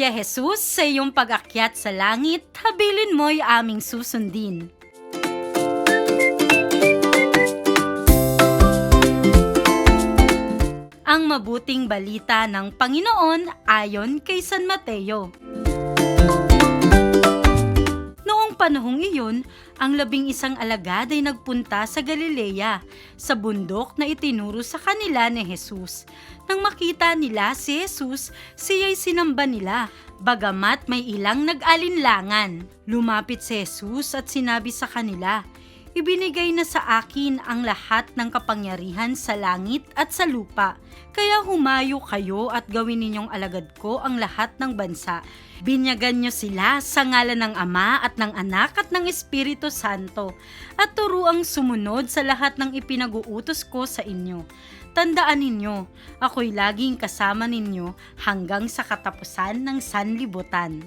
Kuya Jesus, sa iyong pag-akyat sa langit, habilin mo'y aming susundin. Ang mabuting balita ng Panginoon ayon kay San Mateo. Noong panahong iyon, ang 11 alagad ay nagpunta sa Galilea, sa bundok na itinuro sa kanila ni Jesus. Nang makita nila si Jesus, siya'y sinamba nila, bagamat may ilang nag-alinlangan. Lumapit si Jesus at sinabi sa kanila, "Ibinigay na sa akin ang lahat ng kapangyarihan sa langit at sa lupa. Kaya humayo kayo at gawin ninyong alagad ko ang lahat ng bansa. Binyagan niyo sila sa ngalan ng Ama at ng Anak at ng Espiritu Santo, at turuang sumunod sa lahat ng ipinag-uutos ko sa inyo. Tandaan ninyo, ako'y laging kasama ninyo hanggang sa katapusan ng sanlibutan."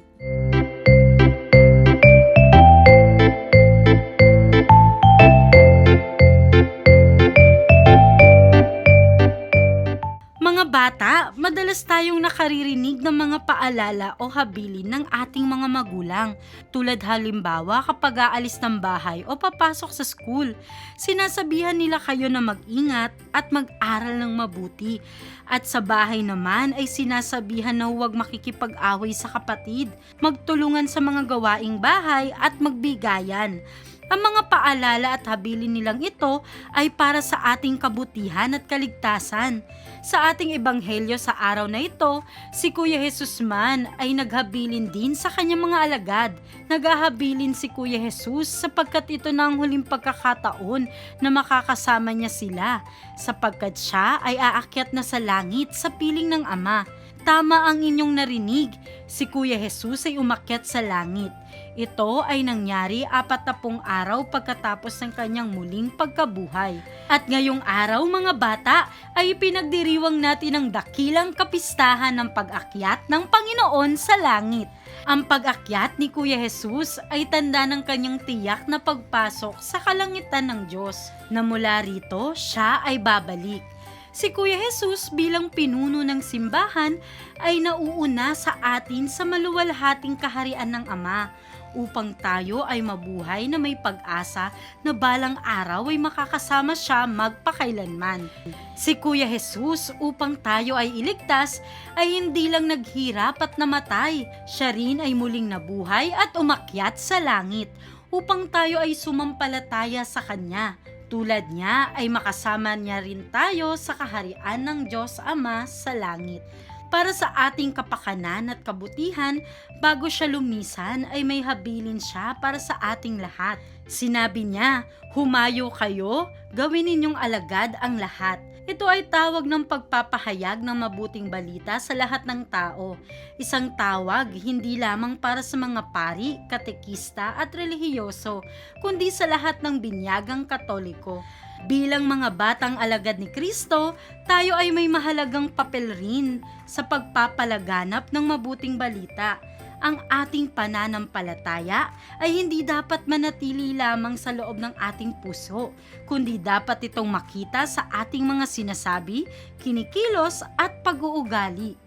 Mga bata, madalas tayong nakaririnig ng mga paalala o habilin ng ating mga magulang. Tulad halimbawa kapag aalis ng bahay o papasok sa school, sinasabihan nila kayo na mag-ingat at mag-aral ng mabuti. At sa bahay naman ay sinasabihan na huwag makikipag-away sa kapatid, magtulungan sa mga gawaing bahay at magbigayan. Ang mga paalala at habilin nilang ito ay para sa ating kabutihan at kaligtasan. Sa ating ebanghelyo sa araw na ito, si Kuya Jesus man ay naghabilin din sa kanyang mga alagad. Naghahabilin si Kuya Jesus sapagkat ito na ang huling pagkakataon na makakasama niya sila, sapagkat siya ay aakyat na sa langit sa piling ng Ama. Tama ang inyong narinig, si Kuya Jesus ay umakyat sa langit. Ito ay nangyari 40 araw pagkatapos ng kanyang muling pagkabuhay. At ngayong araw mga bata ay pinagdiriwang natin ang dakilang kapistahan ng pag-akyat ng Panginoon sa langit. Ang pag-akyat ni Kuya Jesus ay tanda ng kanyang tiyak na pagpasok sa kalangitan ng Diyos, na mula rito siya ay babalik. Si Kuya Jesus bilang pinuno ng simbahan ay nauuna sa atin sa maluwalhating kaharian ng Ama, upang tayo ay mabuhay na may pag-asa na balang araw ay makakasama siya magpakailanman. Si Kuya Jesus, upang tayo ay iligtas, ay hindi lang naghirap at namatay, siya rin ay muling nabuhay at umakyat sa langit, upang tayo ay sumampalataya sa Kanya. Tulad niya ay makasama niya rin tayo sa kaharian ng Diyos Ama sa langit. Para sa ating kapakanan at kabutihan, bago siya lumisan ay may habilin siya para sa ating lahat. Sinabi niya, "Humayo kayo, gawin ninyong alagad ang lahat." Ito ay tawag ng pagpapahayag ng mabuting balita sa lahat ng tao. Isang tawag hindi lamang para sa mga pari, katekista at relihiyoso, kundi sa lahat ng binyagang Katoliko. Bilang mga batang alagad ni Kristo, tayo ay may mahalagang papel rin sa pagpapalaganap ng mabuting balita. Ang ating pananampalataya ay hindi dapat manatili lamang sa loob ng ating puso, kundi dapat itong makita sa ating mga sinasabi, kinikilos at pag-uugali.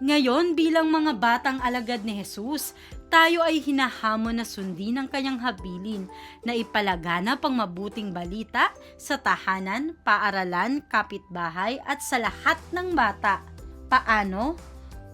Ngayon, bilang mga batang alagad ni Jesus, tayo ay hinahamon na sundin ang kanyang habilin na ipalaganap ang mabuting balita sa tahanan, paaralan, kapitbahay at sa lahat ng bata. Paano?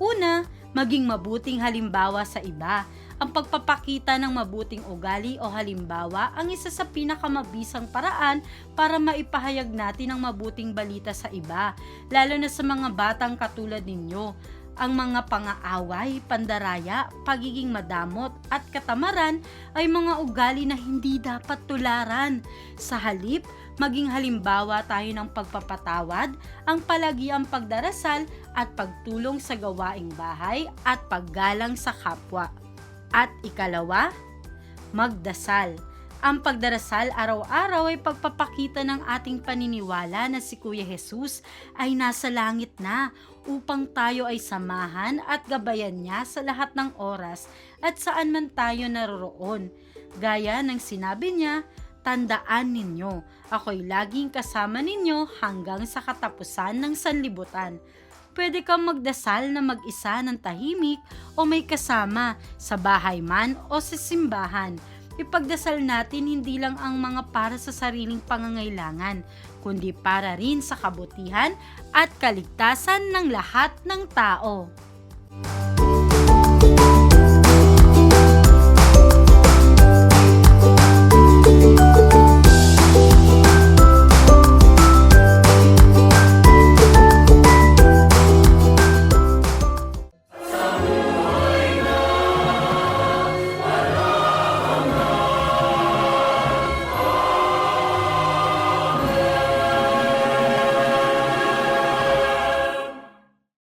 Una, maging mabuting halimbawa sa iba. Ang pagpapakita ng mabuting ugali o halimbawa ang isa sa pinakamabisang paraan para maipahayag natin ang mabuting balita sa iba, lalo na sa mga batang katulad ninyo. Ang mga pang-aaway, pandaraya, pagiging madamot at katamaran ay mga ugali na hindi dapat tularan. Sa halip, maging halimbawa tayo ng pagpapatawad, ang palagiang pagdarasal at pagtulong sa gawaing bahay at paggalang sa kapwa. At ikalawa, magdasal. Ang pagdarasal araw-araw ay pagpapakita ng ating paniniwala na si Kuya Jesus ay nasa langit na upang tayo ay samahan at gabayan niya sa lahat ng oras at saan man tayo naroroon. Gaya ng sinabi niya, Tandaan ninyo, ako'y laging kasama ninyo hanggang sa katapusan ng sanlibutan. Pwede kang magdasal na mag-isa ng tahimik o may kasama, sa bahay man o sa simbahan. Ipagdasal natin hindi lang ang mga para sa sariling pangangailangan, kundi para rin sa kabutihan at kaligtasan ng lahat ng tao.